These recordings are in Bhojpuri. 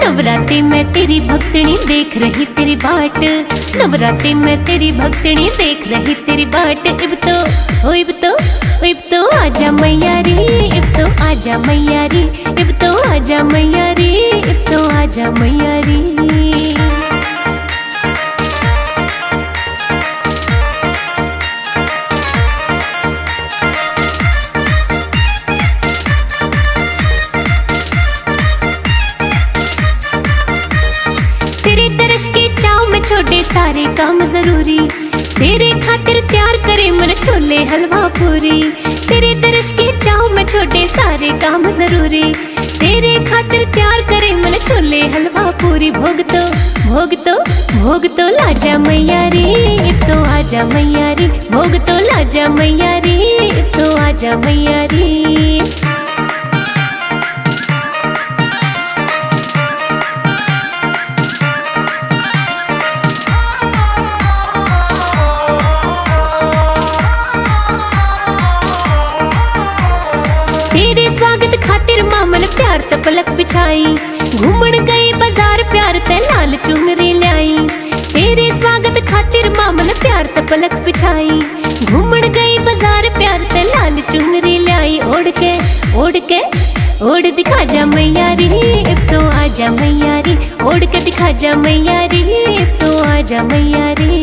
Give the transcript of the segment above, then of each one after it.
नवरात्रि में तेरी भक्तनी देख रही तेरी बाट, नवरात्रि में तेरी भक्तनी देख रही तेरी बाट। इब तो आजा मैया रे, इब तो आजा मैया रे, इब तो आजा मैया रे, इब तो आजा मैया रे। छोटे सारे काम जरूरी, तेरे खातिर तैयार करे मन छोले हलवा पूरी। तेरे दर्श की चाव में छोटे सारे काम जरूरी, तेरे खातिर तैयार करे मन छोले हलवा पूरी। भोग तो लाजा मैया रे, इब तो आजा मैया रे, भोग तो लाजा मैया रे, इब तो आजा मैया रे। स्वागत खातिर मामन प्यार ते पलक बिछाई, घूमन गई बाजार प्यार ते लाल चुनरी लाई। तेरे स्वागत खातिर मामन प्यार ते पलक बिछाई, घूमन गई बाजार प्यार ते लाल चुनरी लाई। ओढ़ दिखा जा मैया रे, इब तो आजा मैया रे, ओढ़ के दिखा जा मैया रे, इब तो आजा मैया रे।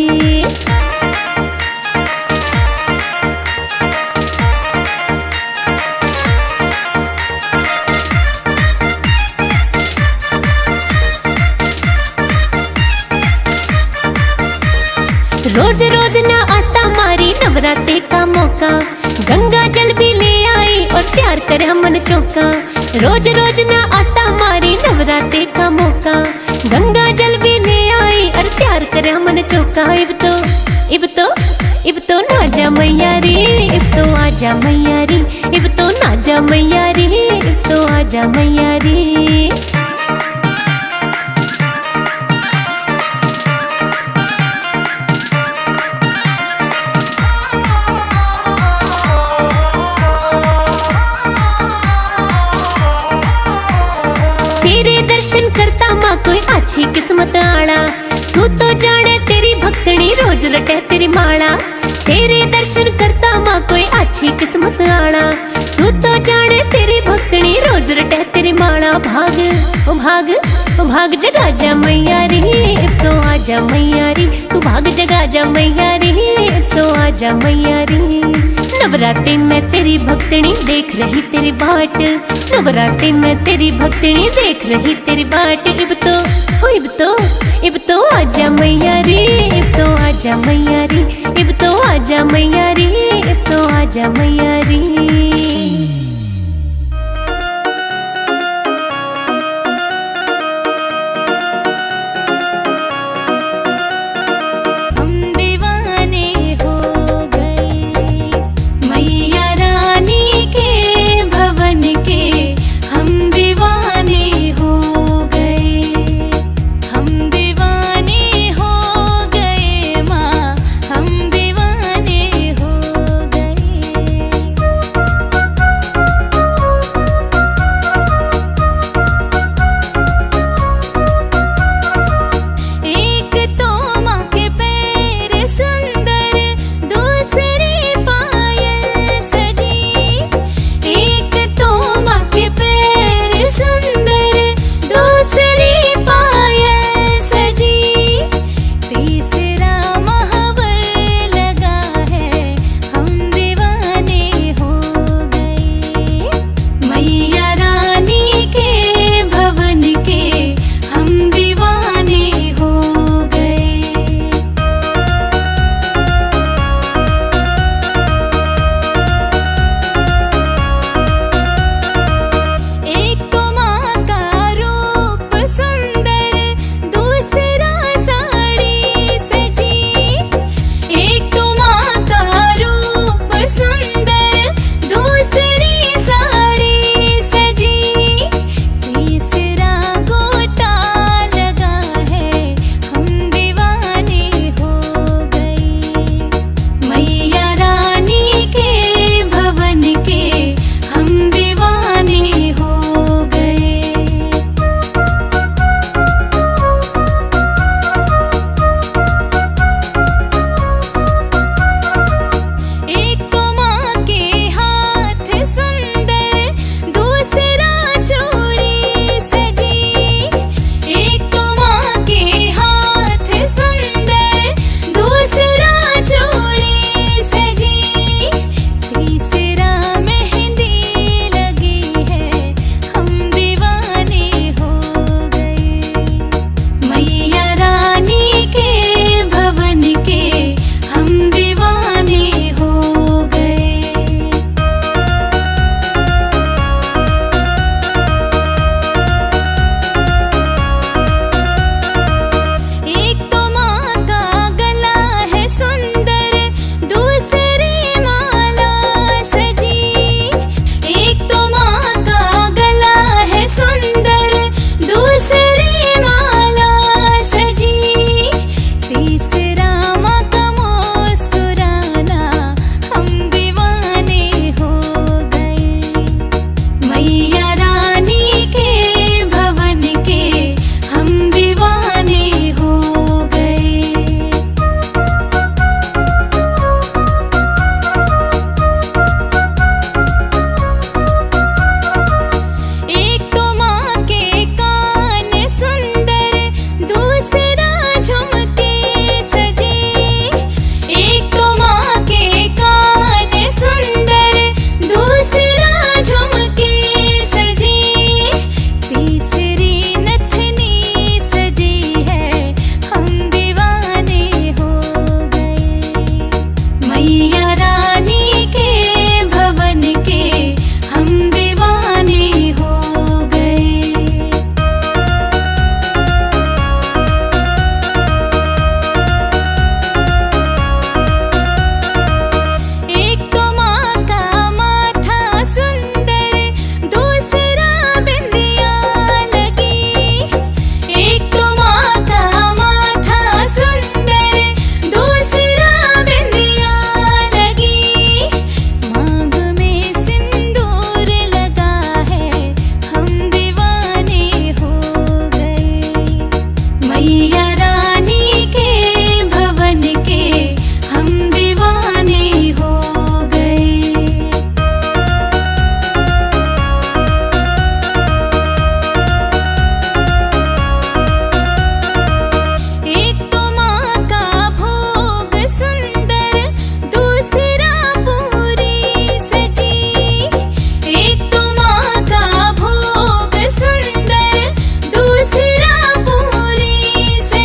रोज रोज ना आता मारी नवरात्रि का मौका, गंगा जल भी ले आई और प्यार करे मन चौका। रोज रोज ना आता मारी नवरात्रि का मौका, गंगा जल भी ले आई और प्यार करे मन चौका। इब तो ना जा मैया रे, इब तो आजा मैया रे, इब तो ना जा मैया रे, इब तो आजा मैया रे। दर्शन करता माँ कोई अच्छी किस्मत आड़ा, तू तो जाने तेरी भक्तनी रोज लटे तेरी माला। तेरे दर्शन करता माँ कोई अच्छी किस्मत आड़ा, तू तो जाने तेरी भक्तनी रोज लटे तेरी माला। भाग जगा जा मैया रे, इब तो आजा मैया रे, तू भाग जगा जा मैया रे, इब तो आजा मैया रे। नवरात्रि में तेरी भक्तनी देख रही तेरी बाट, नवरात्रि में तेरी भक्तनी देख रही तेरी बाट। इब तो आजा मैया रे, इब तो आजा मैया रे, इब तो आजा मैया रे, इब तो आजा मैया रे। मैया रानी के भवन के हम दीवाने हो गए। एक तो माँ का भोग सुंदर, दूसरा पूरी सजी। एक तो माँ का भोग सुंदर, दूसरा पूरी सजी।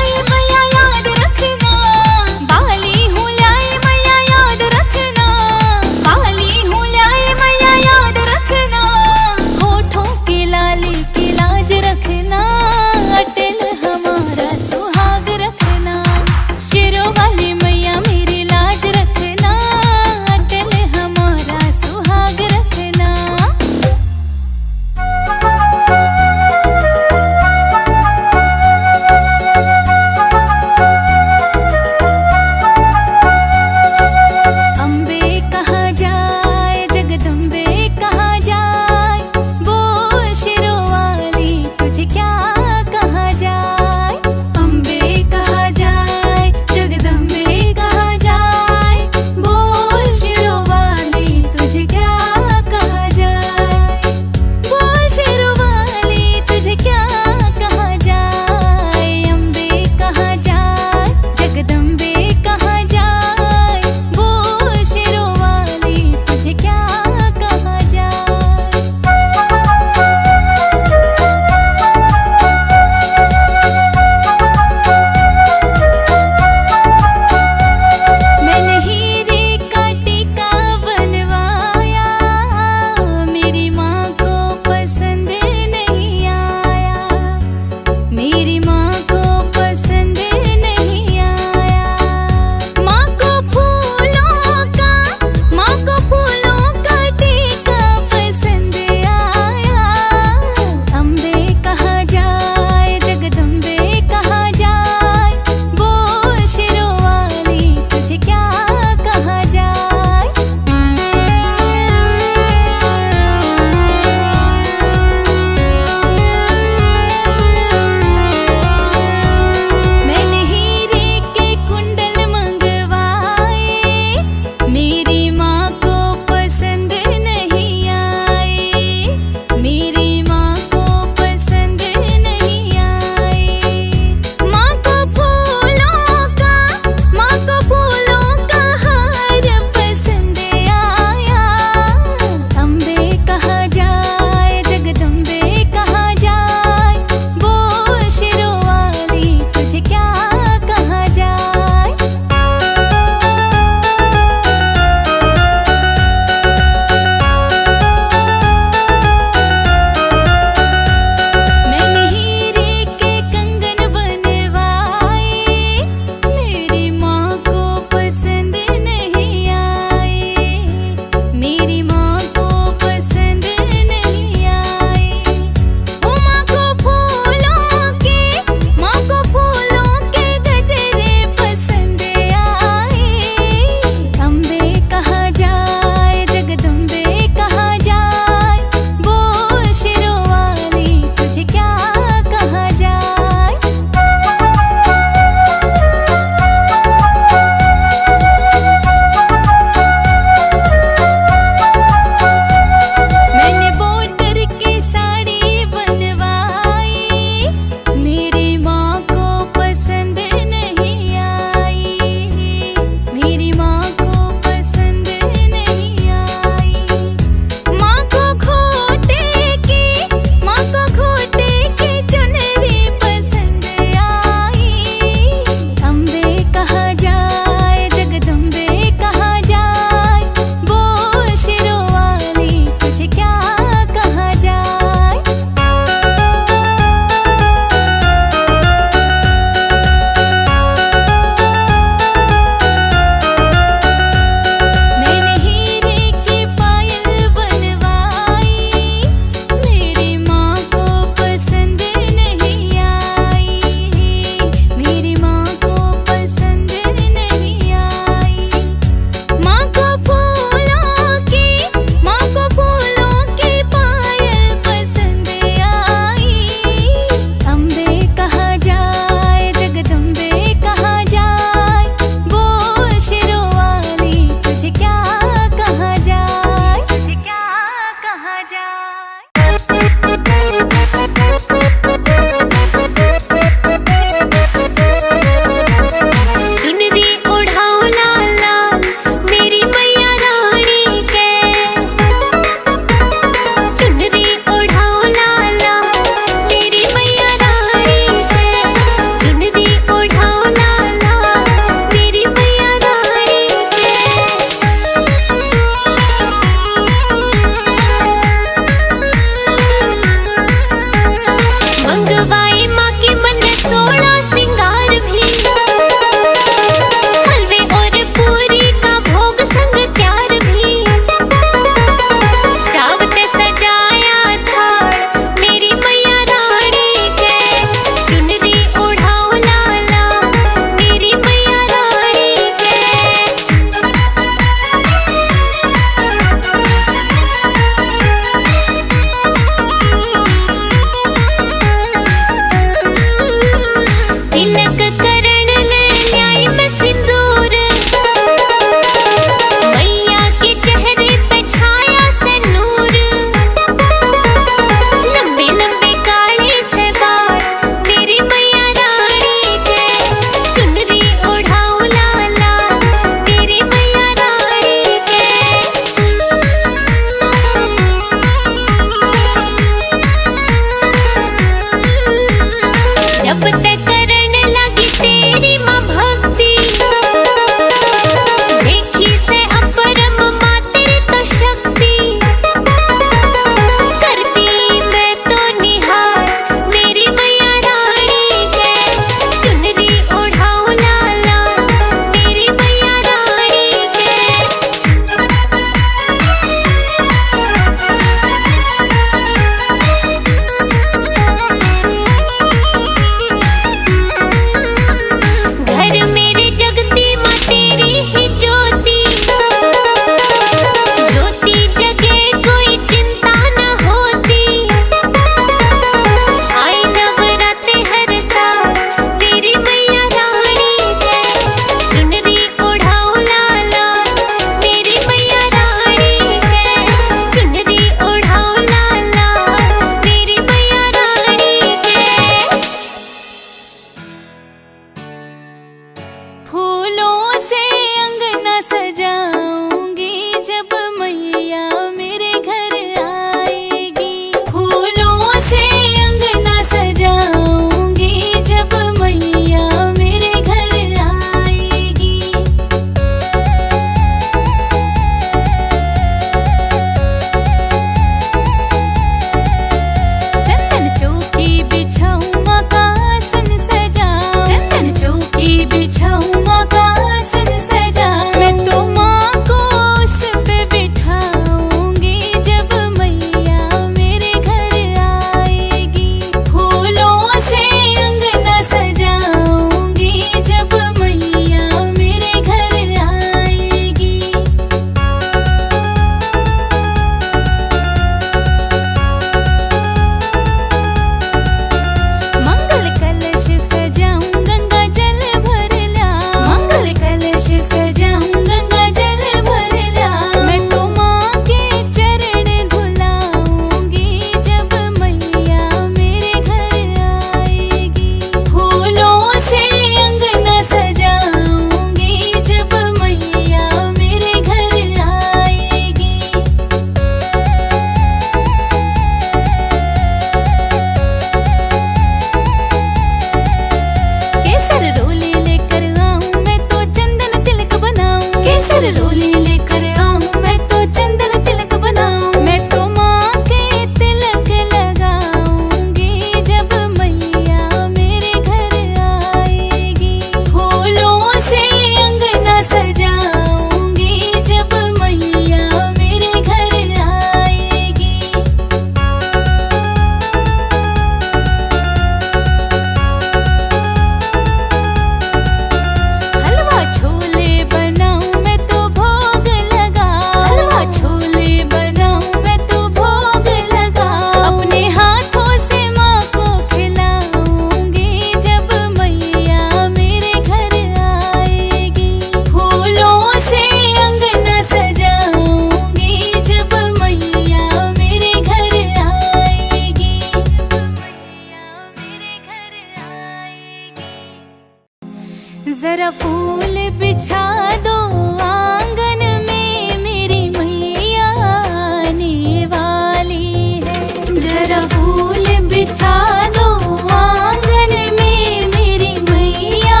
जरा फूल बिछा दो आंगन में, मेरी मैया आने वाली है। जरा फूल बिछा दो आंगन में, मेरी मैया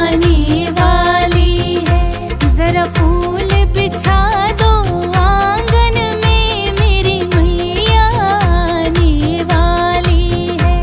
आने वाली है। जरा फूल बिछा दो आंगन में, मेरी मैया आने वाली है।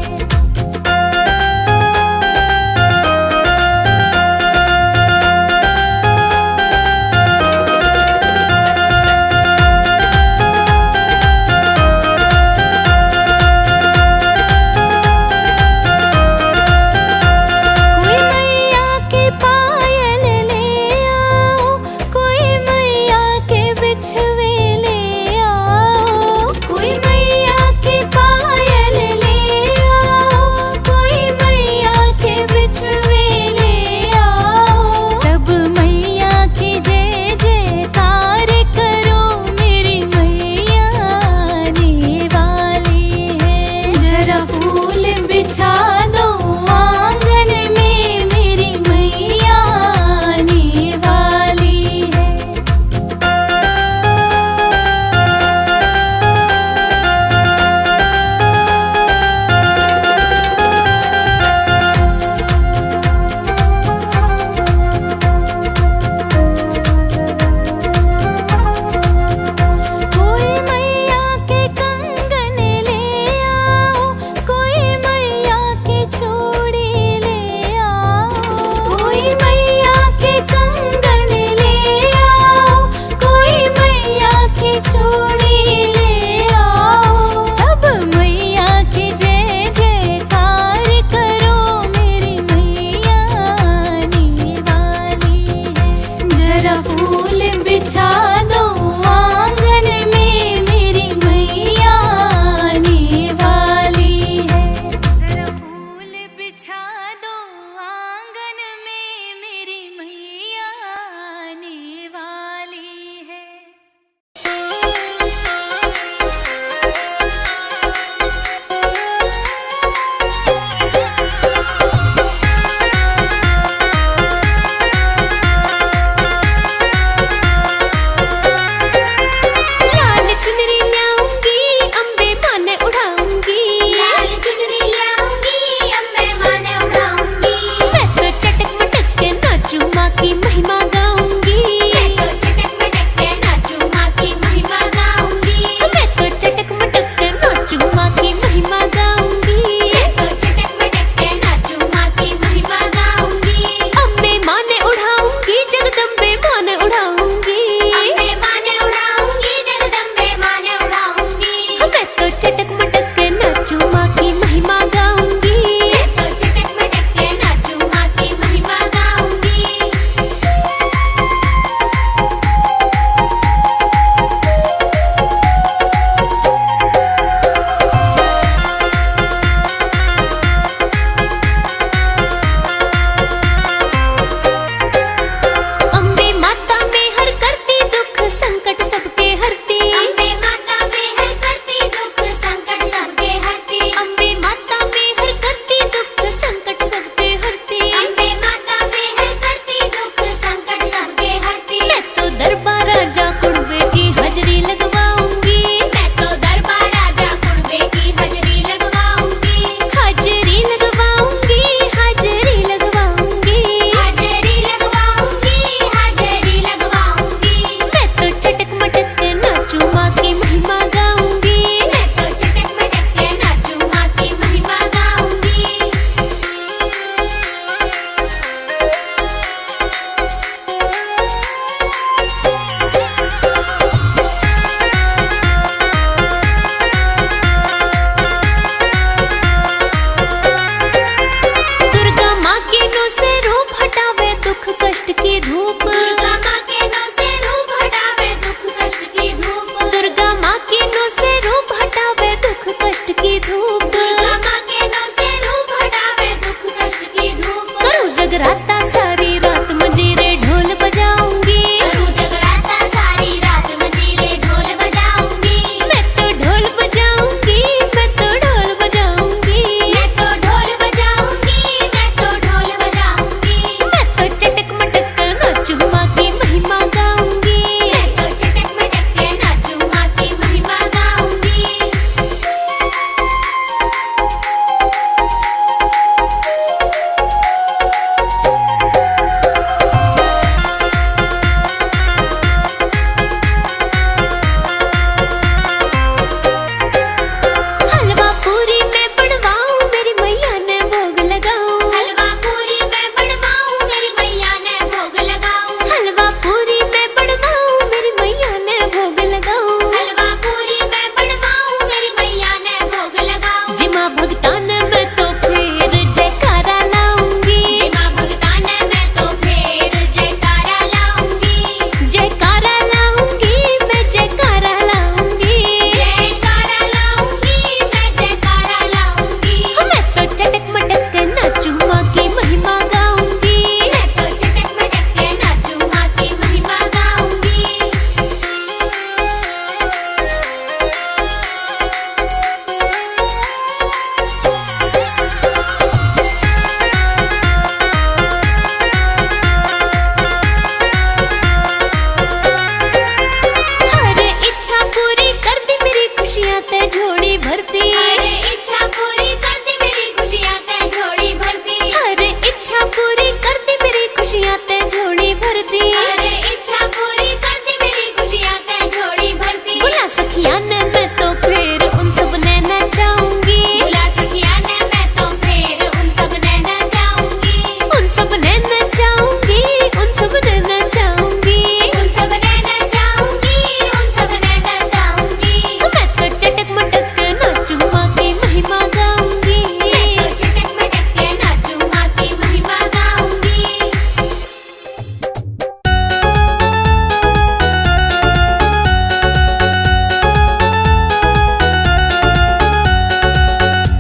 झोली भरती। अरे इच्छा पूरी करती मेरी खुशियाँ ते झोली भरती। अरे इच्छा पूरी करती मेरी खुशियाँ ते झोली भरती। अरे इच्छा पूरी करती मेरी खुशियाँ ते झोली भरती। बुला सखिया ने मैं तो फिर उन सब ने नचाऊंगी। बुला सखिया ने मैं तो फिर उन सब ने नचाऊंगी। उन सब ने नचाऊंगी, उन सब ने नचाऊंगी। उन सब ने नचाऊंगी, उन सब ने नचाऊंगी। मैं तो चटक मटक के नाचूं माँ की महिमा गाऊंगी। मैं तो चटक मटक के नाचूं माँ की महिमा गाऊंगी।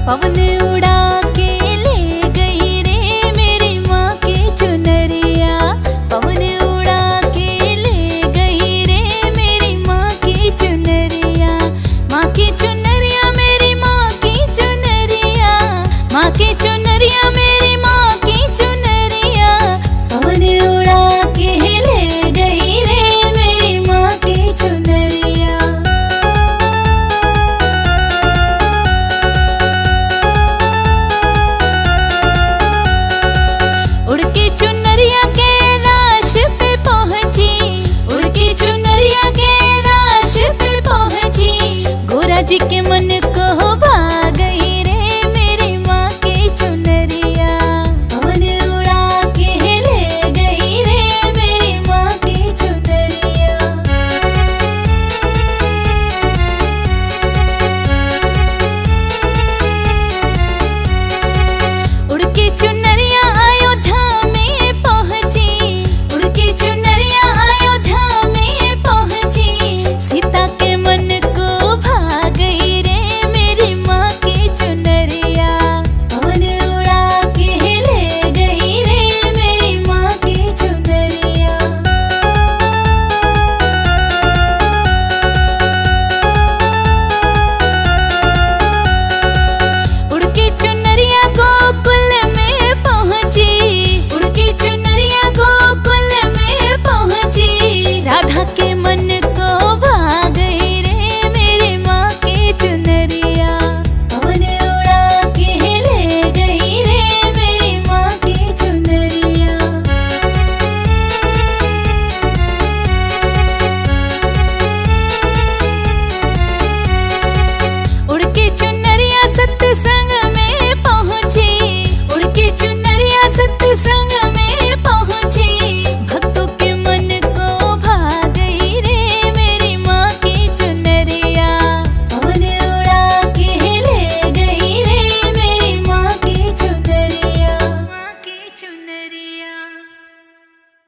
पवन उड़ा के ले गई रे मेरी माँ की चुनरिया। पवन उड़ा के ले गई रे मेरी माँ की चुनरिया। माँ की चुनरिया मेरी माँ की चुनरिया। माँ की चुनरिया मेरी माँ की चुनरिया। पवन उड़ा के ले गई रे मेरी माँ की चुनरिया। उड़ के चुनरिया कैलाश पे पहुंची। उड़ के चुनरिया कैलाश पे पहुंची। गोरा जी के मन को भाई